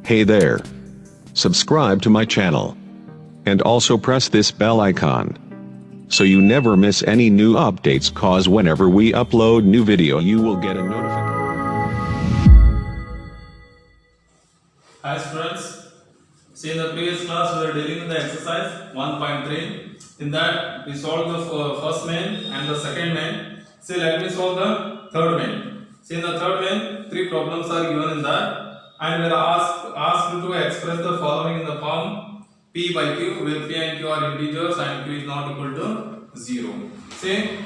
Hey there. Subscribe to my channel. And also press this bell icon. So you never miss any new updates, cause whenever we upload new video you will get a notification. Hi students, see in the previous class we were dealing with the exercise 1.3. In that we solved the first main and the second main. See, let me solve the third main. See, in the third main 3 problems are given in that, and we are asked to express the following in the form p by q, where p and q are integers and q is not equal to 0. See,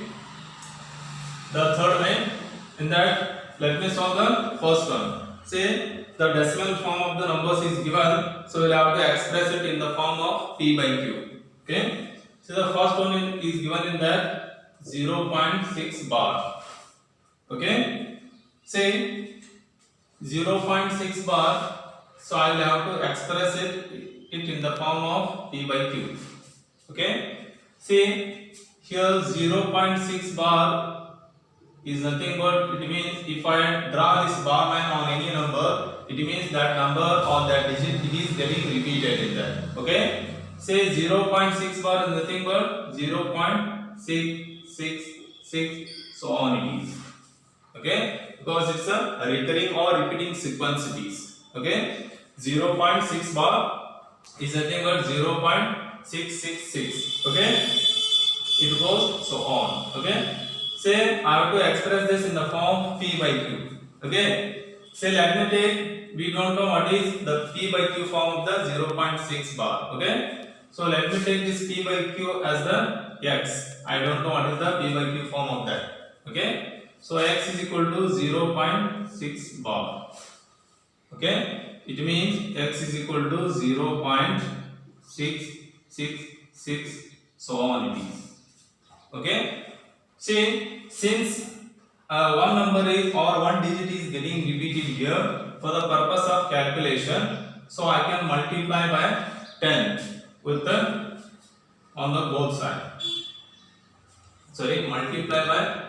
the third main, in that let me solve the first one. Say the decimal form of the numbers is given, so we'll have to express it in the form of p by q. Okay, so the first one is given in that 0.6 bar. Okay, say 0.6 bar, so I will have to express it in the form of p by q. Okay, see here 0.6 bar is nothing but, it means if I draw this bar line on any number, it means that number or that digit it is getting repeated in that. Okay, say 0.6 bar is nothing but 0.666, so on it is. Okay, because it's a recurring or repeating sequence it is. Okay, 0.6 bar is nothing but 0.666. okay, it goes so on. Okay, say I have to express this in the form p by q. Okay, say let me take, we don't know what is the p by q form of the 0.6 bar. Okay, so let me take this p by q as the x. I don't know what is the p by q form of that. Okay, so x is equal to 0.6 bar. Okay, it means x is equal to 0.666, so on it is. Okay, see, since one number is or one digit is getting repeated here, for the purpose of calculation, so I can multiply by 10 with the on the both side. Sorry, multiply by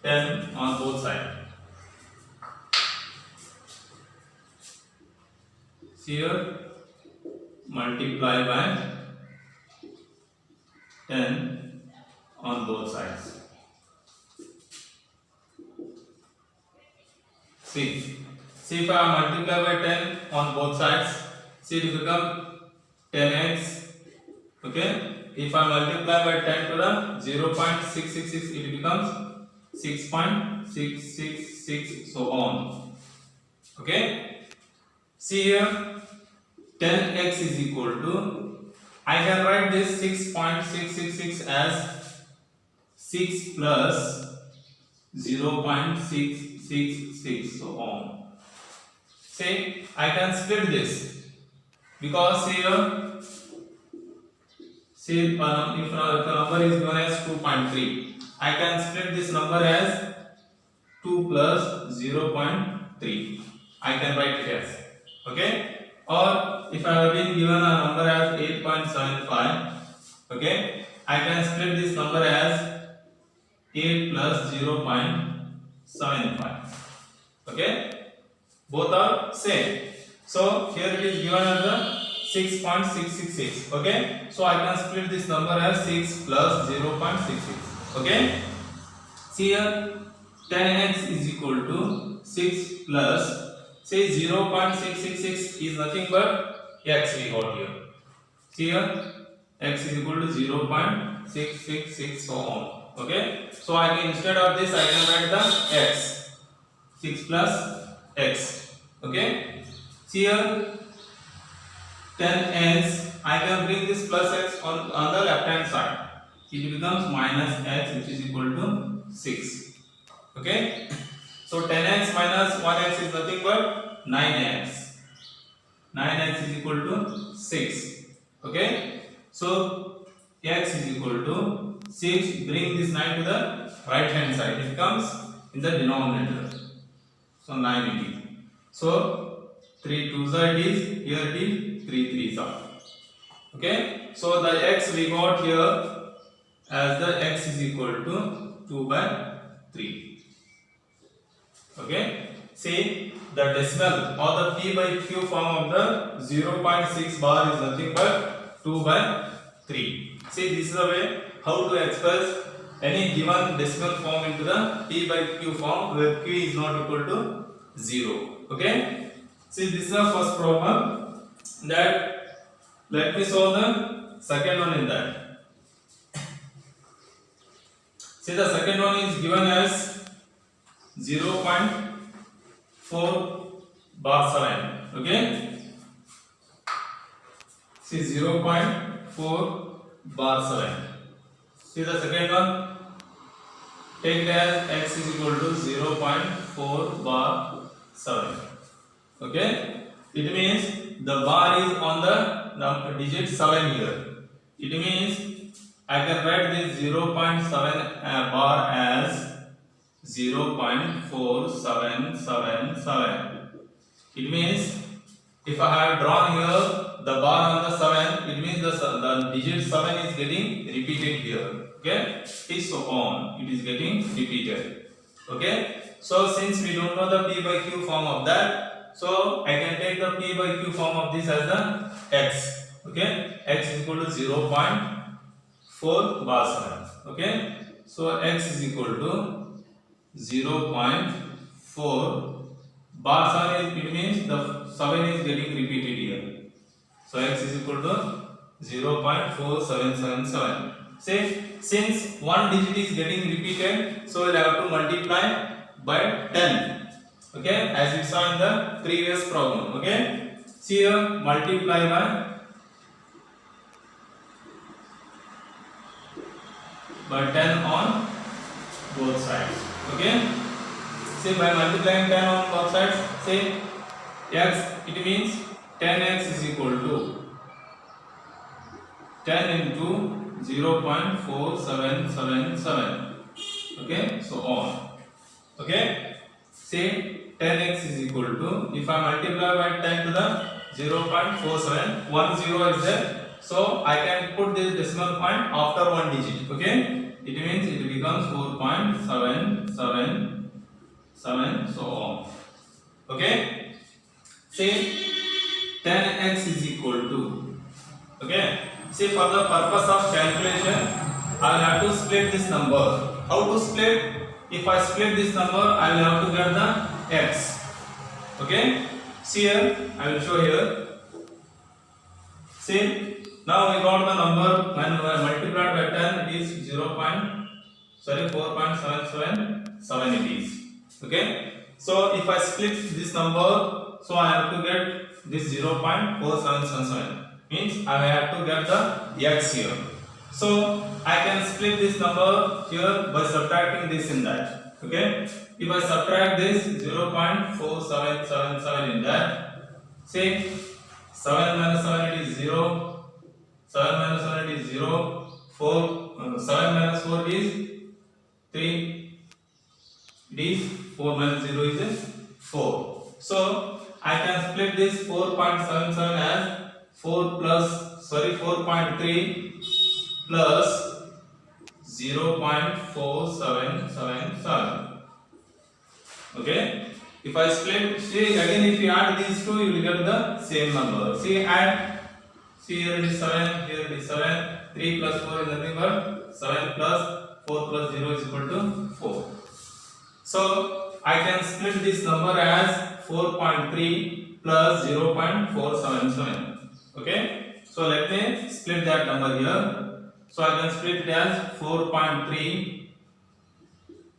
10 on both sides. Here multiply by 10 on both sides. See if I multiply by 10 on both sides, see it become 10x. Okay, if I multiply by 10 to the 0.666, it becomes 6.666, so on. Okay, see here 10x is equal to, I can write this 6.666 as 6 plus 0.666, so on. Say I can split this, because here say if the number is given as 2.3, I can split this number as 2 plus 0.3. I can write it as, okay, or if I have been given a number as 8.75, okay, I can split this number as 8 plus 0.75. okay, both are same. So here it is given as the 6.666. okay, so I can split this number as 6 plus 0.66. okay, see here 10x is equal to 6 plus, say 0.666 is nothing but x we got here. See here x is equal to 0.666, so on. Okay, so I can, instead of this I can write the x, 6 plus x. Okay, see here 10x, I can bring this plus x on the left hand side, it becomes minus x, which is equal to 6. Okay, so 10x minus 1x is nothing but 9x. 9x is equal to 6. Okay, so x is equal to 6. Bring this 9 to the right hand side, it comes in the denominator, so 9 it is. So 3 2s it is, here it is 3 3s are. Okay, so the x we got here as the x is equal to 2 by 3. Okay, say the decimal or the p by q form of the 0.6 bar is nothing but 2 by 3. See, this is the way how to express any given decimal form into the p by q form where q is not equal to 0. Okay. See, this is the first problem. That let me solve the second one in that. See, the second one is given as 0.4 bar 7. Okay. See, 0.4 bar 7. See the second one. Take it as x is equal to 0.4 bar 7. Okay. It means the bar is on the digit 7 here. It means I can write this 0.7 bar as 0.4777. It means if I have drawn here the bar on the 7, it means the digit 7 is getting repeated here. Okay, so on, it is getting repeated. Okay, so since we don't know the p by q form of that, so I can take the p by q form of this as the x. Okay, x is equal to 0.4 bar 7. Okay, so x is equal to 0.4 bar 7 is, it means the 7 is getting repeated here. So x is equal to 0.4777. Say, since one digit is getting repeated, so we'll have to multiply by 10. Okay, as we saw in the previous problem. Okay, see here, multiply by 10 on both sides. Okay, see, by multiplying 10 on both sides, say x, it means 10x is equal to 10 into 0.4777. Okay, so on. Okay, say 10x is equal to, if I multiply by 10 to the 0.47, 1 0 is there, so I can put this decimal point after one digit. Okay, it means it becomes 4.777, so on. Okay, say 10x is equal to, okay, see, for the purpose of calculation I will have to split this number. How to split? If I split this number, I will have to get the x. Okay, see here, I will show here. See, now we got the number, when multiplied by 10 it is 4.777 it is. Okay, so if I split this number, so I have to get this 0.4777, means I have to get the x here. So I can split this number here by subtracting this in that. Okay, if I subtract this 0.4777 in that, say 7 minus 7 it is 0, 7 minus 7 it is 0, 7 minus 4 is 3, it is 4 minus 0 is 4. So I can split this 4.77 as 4.3 plus 0.4777. Okay, if I split, see again, if you add these two, you will get the same number. See, add, see here it is 7, here it is 7, 3 plus 4 is nothing but 7 plus 4 plus 0 is equal to 4. So I can split this number as 4.3 plus 0.477. Okay, so let me split that number here. So I can split it as 4.3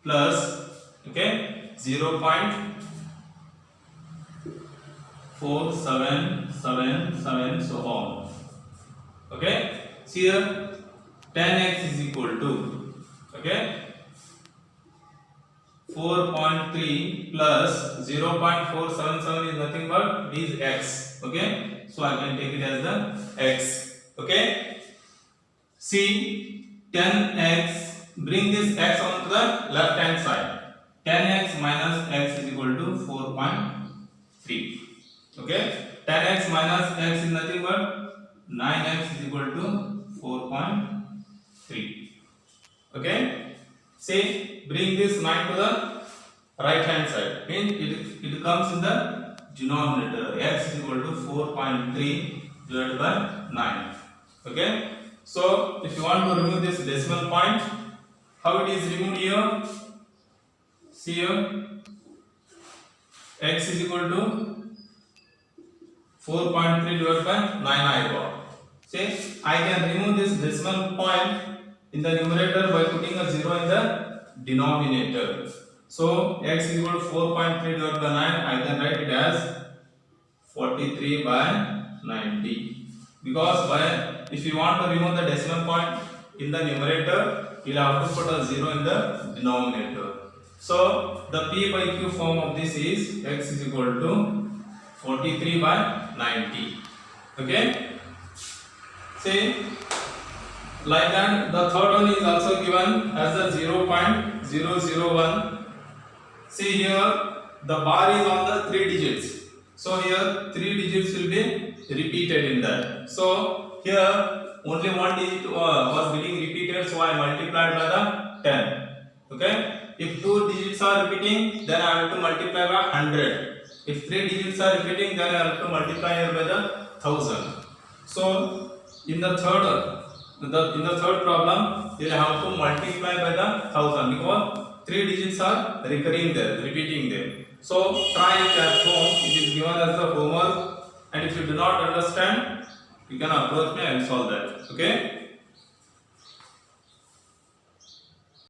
plus, okay, 0.4777, so on. Okay, see here, 10x is equal to, okay, 4.3 plus 0.477 is nothing but this x. Okay, so I can take it as the x. Okay, see, 10x, bring this x onto the left hand side. 10x minus x is equal to 4.3. Okay, 10x minus x is nothing but 9x is equal to 4.3. Okay, say, bring this 9 to the right hand side, means it comes in the denominator. X is equal to 4.3 divided by 9. Okay. So if you want to remove this decimal point, how it is removed here? See here, x is equal to 4.3 divided by 9 I got. See, I can remove this decimal point in the numerator by putting a 0 in the denominator. So x is equal to 4.3 divided by 9, I can write it as 43 by 90. Because if you want to remove the decimal point in the numerator, you will have to put a 0 in the denominator. So the p by q form of this is x is equal to 43 by 90. Okay. See, like that, the third one is also given as the 0.001. See here, the bar is on the 3 digits. So here 3 digits will be repeated in that. So here only one digit was getting repeated, so I multiplied by the 10. Okay. If 2 digits are repeating, then I have to multiply by 100. If 3 digits are repeating, then I have to multiply here by the 1000. So in the third problem, you will have to multiply by the 1000 because 3 digits are recurring there, repeating there. So try it at home. It is given as the homework, and if you do not understand, you can approach me. I will solve that. Okay.